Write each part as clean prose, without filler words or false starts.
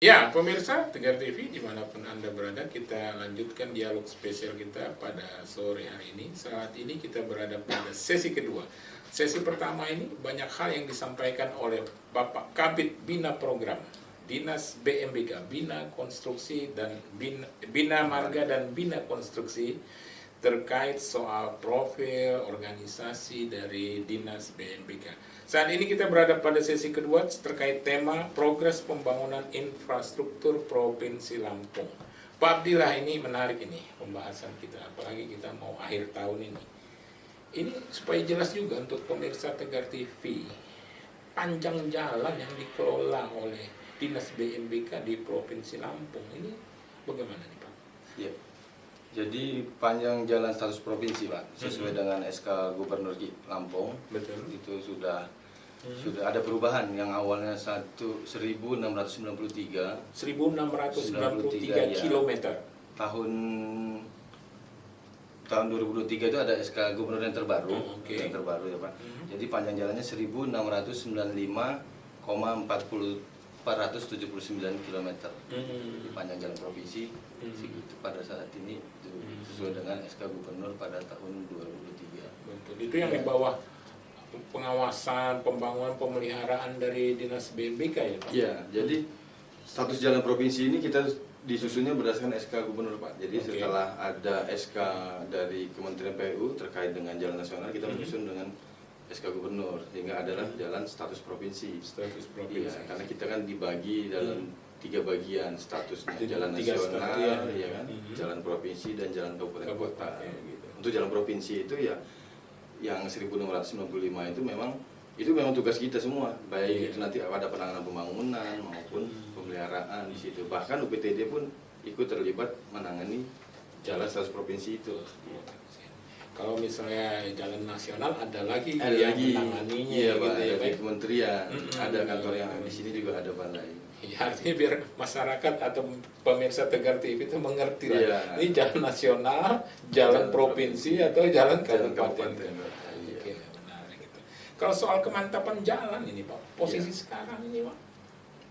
Ya, pemirsa Tegar TV dimanapun Anda berada, kita lanjutkan dialog spesial kita pada sore hari ini. Saat ini kita berada pada sesi kedua. Sesi pertama ini banyak hal yang disampaikan oleh Bapak Kabid Bina Program Dinas BMBK, Bina Konstruksi dan Bina Marga dan Bina Konstruksi terkait soal profil organisasi dari Dinas BMBK. Saat ini kita berada pada sesi kedua terkait tema progres pembangunan infrastruktur Provinsi Lampung. Pak Abdillah, ini menarik ini pembahasan kita, apalagi kita mau akhir tahun ini. Ini supaya jelas juga untuk pemirsa Tegar TV, panjang jalan yang dikelola oleh Dinas BMBK di Provinsi Lampung ini bagaimana nih Pak? Ya. Jadi panjang jalan status provinsi Pak, sesuai dengan SK Gubernur Lampung. Betul. Itu sudah ada perubahan yang awalnya 1693 1693 kilometer. Tahun 2023 itu ada SK Gubernur yang terbaru, Okay. yang terbaru ya Pak. Jadi panjang jalannya 1695,479 km. Di panjang jalan provinsi segitu pada saat ini itu sesuai dengan SK Gubernur pada tahun 2023. Betul. Itu yang di bawah pengawasan, pembangunan, pemeliharaan dari Dinas BMBK ya Pak? Iya, jadi status jalan provinsi ini kita disusunnya berdasarkan SK Gubernur Pak. Jadi setelah ada SK dari Kementerian PU terkait dengan jalan nasional, kita menyusun dengan SK Gubernur sehingga adalah jalan status provinsi. Status provinsi. Iya, karena kita kan dibagi dalam 3 bagian statusnya, jalan 3 nasional, status, ya kan, jalan provinsi dan jalan kabupaten kota. Ya. Gitu. Untuk jalan provinsi itu ya yang 1695 itu memang tugas kita semua, baik itu nanti ada penanganan pembangunan maupun pemeliharaan di situ. Bahkan UPTD pun ikut terlibat menangani jalan status provinsi itu. Kalau misalnya jalan nasional ada lagi Ada yang lagi menanganinya iya, gitu Pak, ya, dari Pak? kementerian, ada kantor yang di sini juga ada balai. Ya, artinya biar masyarakat atau pemirsa Tegar TV itu mengerti lah. Iya. Ini jalan nasional, jalan provinsi atau jalan kabupaten. Iya. Oke, benar gitu. Kalau soal kemantapan jalan ini Pak, posisi sekarang ini Pak,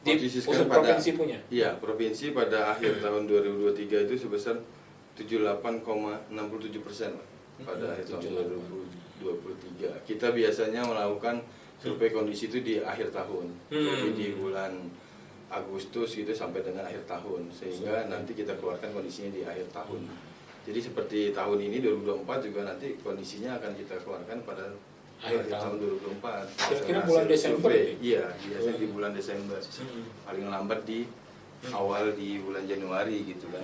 Posisi sekarang provinsi punya. Iya, provinsi pada akhir tahun 2023 itu sebesar 78,67% Pak. Pada akhir tahun 2023. Kita biasanya melakukan survei kondisi itu di akhir tahun. Jadi di bulan Agustus gitu sampai dengan akhir tahun, sehingga nanti kita keluarkan kondisinya di akhir tahun. Jadi seperti tahun ini 2024 juga nanti kondisinya akan kita keluarkan pada akhir tahun 2024. Kira-kira bulan Desember ya? Iya, biasanya di bulan Desember. Paling lambat di awal di bulan Januari gitu kan.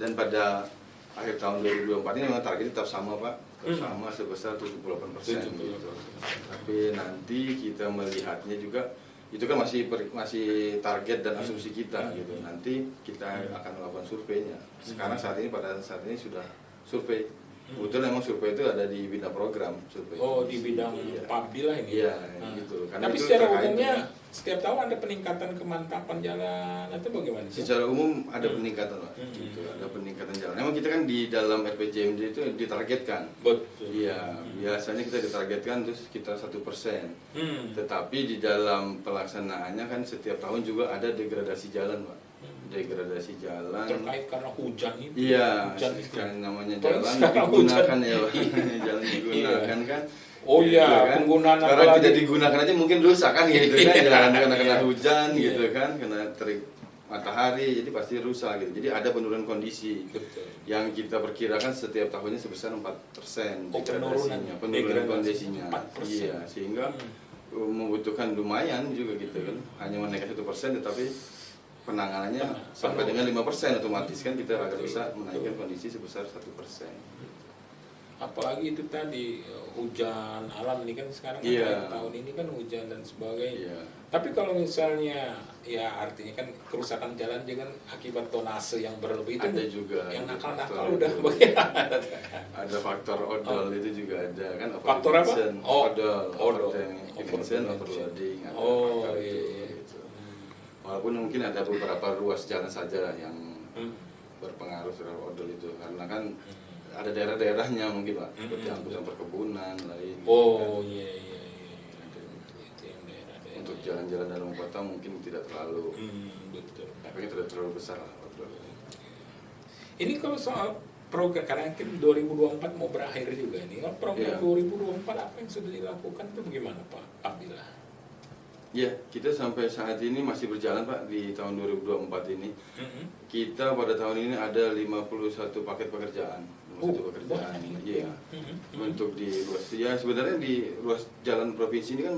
Dan pada akhir tahun 2024 ini memang target tetap sama Pak, sama sebesar 78% gitu. Tapi nanti kita melihatnya juga itu kan masih target dan asumsi kita gitu. Nanti kita akan melakukan surveinya. Sekarang pada saat ini sudah survei. Kebetulan memang survei itu ada di bidang program survei. Oh, di bidang Pabila ini. Iya, gitu. Karena Tapi itu secara terkait umumnya dengan- setiap tahun ada peningkatan kemantapan jalan atau bagaimana sih? secara umum ada peningkatan Pak. Gitu, ada peningkatan jalan. Memang kita kan di dalam RPJMD itu ditargetkan. Betul. Iya, biasanya kita ditargetkan itu sekitar 1%. Hmm. Tetapi di dalam pelaksanaannya kan setiap tahun juga ada degradasi jalan, Pak. Degradasi jalan. Terkait karena hujan itu. Iya, Hujan itu. kan namanya Terus jalan sekarang digunakan ya, Pak. Jalan digunakan kan. Oh iya, Gitu kan. penggunaan Sekarang apalagi- tidak digunakan aja mungkin rusak kan gitu kan. Iya, Jalan karena kena iya. hujan Iya. gitu kan, kena terik matahari jadi pasti rusak gitu. Jadi ada penurunan kondisi. Betul. Yang kita perkirakan setiap tahunnya sebesar 4% Oh, degradasinya, penurunan degradasi kondisinya. 4%. Iya, sehingga membutuhkan lumayan juga gitu kan. Hanya menaikkan 1% tetapi penanganannya sampai dengan 5% otomatis kan kita akan bisa menaikkan kondisi sebesar 1%. Apalagi itu tadi hujan alam ini kan sekarang Iya. tahun ini kan hujan dan sebagainya. Iya. Tapi kalau misalnya ya artinya kan kerusakan jalan juga kan akibat tonase yang berlebih itu Ada juga yang ada nakal-nakal faktor udah itu. bagaimana? Ada faktor odol itu juga ada kan. Faktor apa? Overdimension, Oh, odol, odol. overdimension, overloading, ada Oh, faktor iya, itu, iya. gitu. Walaupun mungkin ada beberapa ruas jalan saja yang berpengaruh terhadap odol itu karena kan ada daerah-daerahnya mungkin Pak, seperti angkutan perkebunan lain. Oh iya iya iya. Itu yang daerah-daerah. Untuk jalan-jalan dalam kota mungkin tidak terlalu, Betul. efeknya tidak terlalu besar lah. Ini kalau soal program, karena kan 2024 mau berakhir juga nih, kalau program 2024 apa yang sudah dilakukan itu bagaimana Pak Abdillah? Ya, kita sampai saat ini masih berjalan Pak di tahun 2024 ini. Kita pada tahun ini ada 51 paket pekerjaan. 51 pekerjaan. Iya. Untuk di ruas, ya sebenarnya di ruas jalan provinsi ini kan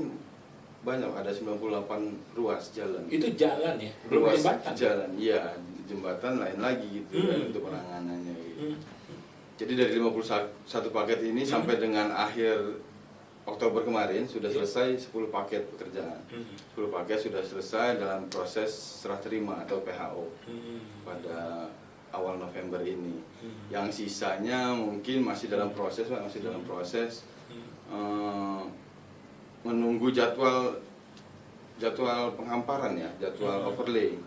banyak, ada 98 ruas jalan. Itu jalan ya? Belum Ruas jembatan? jalan, iya. Jembatan lain lagi gitu kan untuk penanganannya gitu. Jadi dari 51 paket ini sampai dengan akhir Oktober kemarin sudah selesai 10 paket pekerjaan. 10 paket sudah selesai dalam proses serah terima atau PHO pada awal November ini. Yang sisanya mungkin masih dalam proses, Pak, masih dalam proses menunggu jadwal penghamparan ya, jadwal overlay.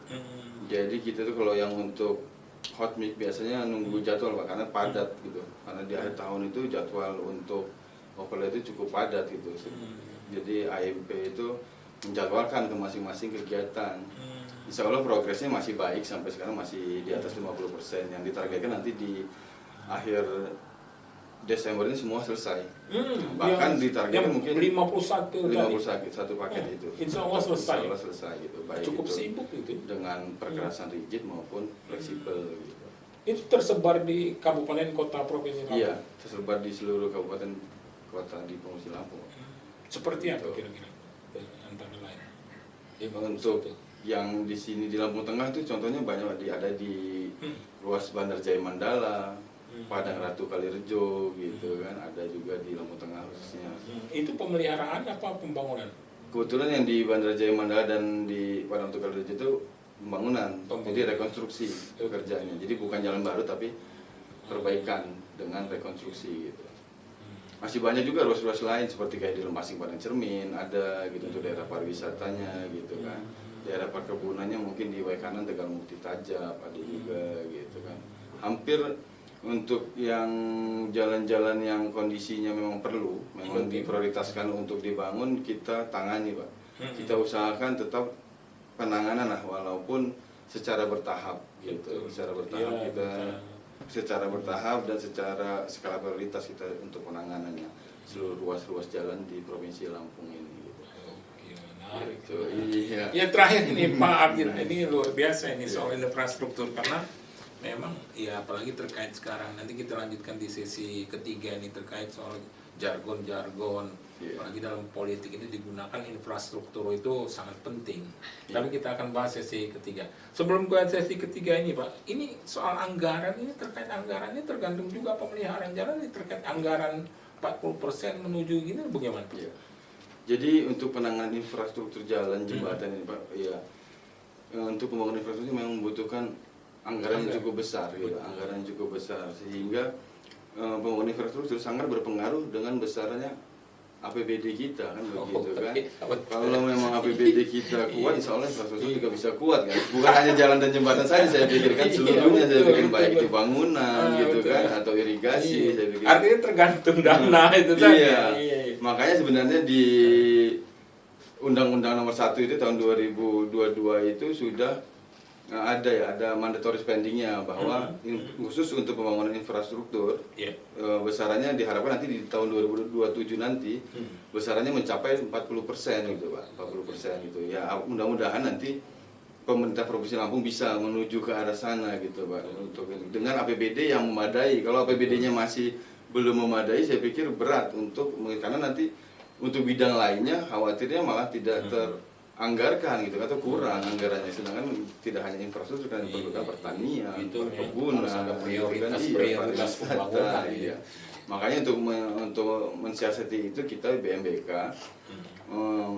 Jadi kita tuh kalau yang untuk hot mix biasanya nunggu jadwal Pak, karena padat gitu. Karena di akhir tahun itu jadwal untuk overlay itu cukup padat gitu. Jadi AMP itu menjadwalkan ke masing-masing kegiatan. Insya Allah progresnya masih baik, sampai sekarang masih di atas 50%. Yang ditargetkan nanti di akhir Desember ini semua selesai. Bahkan ditargetkan mungkin 51 paket itu. Insya Allah selesai. Insya Allah selesai gitu. Baik Cukup itu sibuk itu. dengan perkerasan rigid maupun fleksibel gitu. Itu tersebar di kabupaten kota provinsi Lampung? Iya, tersebar di seluruh kabupaten kota di Provinsi Lampung. Seperti apa kira-kira antara lain? Untuk yang di sini di Lampung Tengah itu contohnya banyak, ada di ruas Bandar Jaya Mandala, Padang Ratu Kalirejo gitu kan, ada juga di Lampung Tengah khususnya. Itu pemeliharaan apa pembangunan? Kebetulan yang di Bandar Jaya Mandala dan di Padang Ratu Kalirejo itu pembangunan, jadi rekonstruksi pekerjaannya. Jadi bukan jalan baru tapi perbaikan dengan rekonstruksi gitu. Masih banyak juga ruas-ruas lain seperti kayak di Lempasing Padang Cermin ada gitu untuk daerah pariwisatanya gitu kan. Daerah perkebunannya mungkin di Waikanan Tegal Mukti Tajab ada juga gitu kan. Hampir untuk yang jalan-jalan yang kondisinya memang perlu, memang diprioritaskan untuk dibangun, kita tangani Pak. Kita usahakan tetap penanganan lah, walaupun secara bertahap gitu. Secara bertahap kita secara bertahap dan secara skala prioritas kita untuk penanganannya seluruh ruas-ruas jalan di Provinsi Lampung ini gitu. Menarik. Gitu, iya. Ya terakhir ini Pak Abdillah, ini luar biasa ini soal infrastruktur, karena memang ya apalagi terkait sekarang, nanti kita lanjutkan di sesi ketiga ini terkait soal jargon-jargon, apalagi dalam politik ini digunakan infrastruktur itu sangat penting. Tapi kita akan bahas sesi ketiga. Sebelum ke sesi ketiga ini Pak, ini soal anggaran, ini terkait anggaran ini tergantung juga pemeliharaan jalan, ini terkait anggaran 40% menuju gini bagaimana Pak? Ya. Jadi untuk penanganan infrastruktur jalan jembatan ini Pak, ya untuk pembangunan infrastruktur memang membutuhkan anggaran yang cukup besar, gitu. Anggaran yang cukup besar sehingga pembangunan infrastruktur sangat berpengaruh dengan besarnya APBD kita kan begitu kan. Kalau memang APBD kita kuat, insya Allah infrastruktur juga bisa kuat kan. Bukan hanya jalan dan jembatan saja, saya pikirkan seluruhnya saya pikir baik itu bangunan gitu kan atau irigasi. Saya pikir. Artinya tergantung dana itu tadi. Iya. Makanya sebenarnya di Undang-Undang Nomor 1 itu tahun 2022 itu sudah ada mandatory spendingnya bahwa khusus untuk pembangunan infrastruktur besarannya diharapkan nanti di tahun 2027 nanti besarannya mencapai 40% gitu Pak, 40% gitu ya. Mudah-mudahan nanti pemerintah Provinsi Lampung bisa menuju ke arah sana gitu Pak, untuk dengan APBD yang memadai. Kalau APBD-nya masih belum memadai, saya pikir berat karena nanti untuk bidang lainnya khawatirnya malah tidak anggarkan gitu atau kurang anggarannya, sedangkan tidak hanya infrastruktur kan diperlukan pertanian, perkebunan, prioritas pembangunan. Iya. Makanya untuk mensiasati itu kita BMBK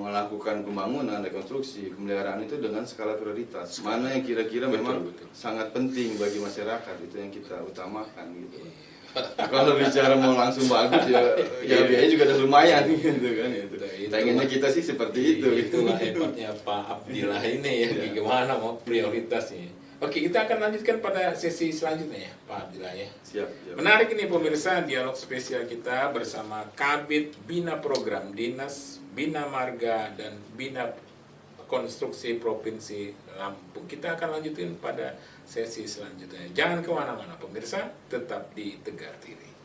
melakukan pembangunan, rekonstruksi, pemeliharaan itu dengan skala prioritas. Mana yang kira-kira memang sangat penting bagi masyarakat, itu yang kita utamakan gitu. Kalau bicara mau langsung bagus ya biaya juga udah lumayan gitu kan. Pengennya kita sih seperti itu. Itulah hebatnya Pak Abdillah ini ya, gimana mau prioritasnya. Oke, kita akan lanjutkan pada sesi selanjutnya ya Pak Abdillah ya. Siap. Menarik ini pemirsa, dialog spesial kita bersama Kabid Bina Program Dinas Bina Marga dan Bina konstruksi Provinsi Lampung. Kita akan lanjutin pada sesi selanjutnya. Jangan kemana-mana pemirsa, tetap di Tegar TV.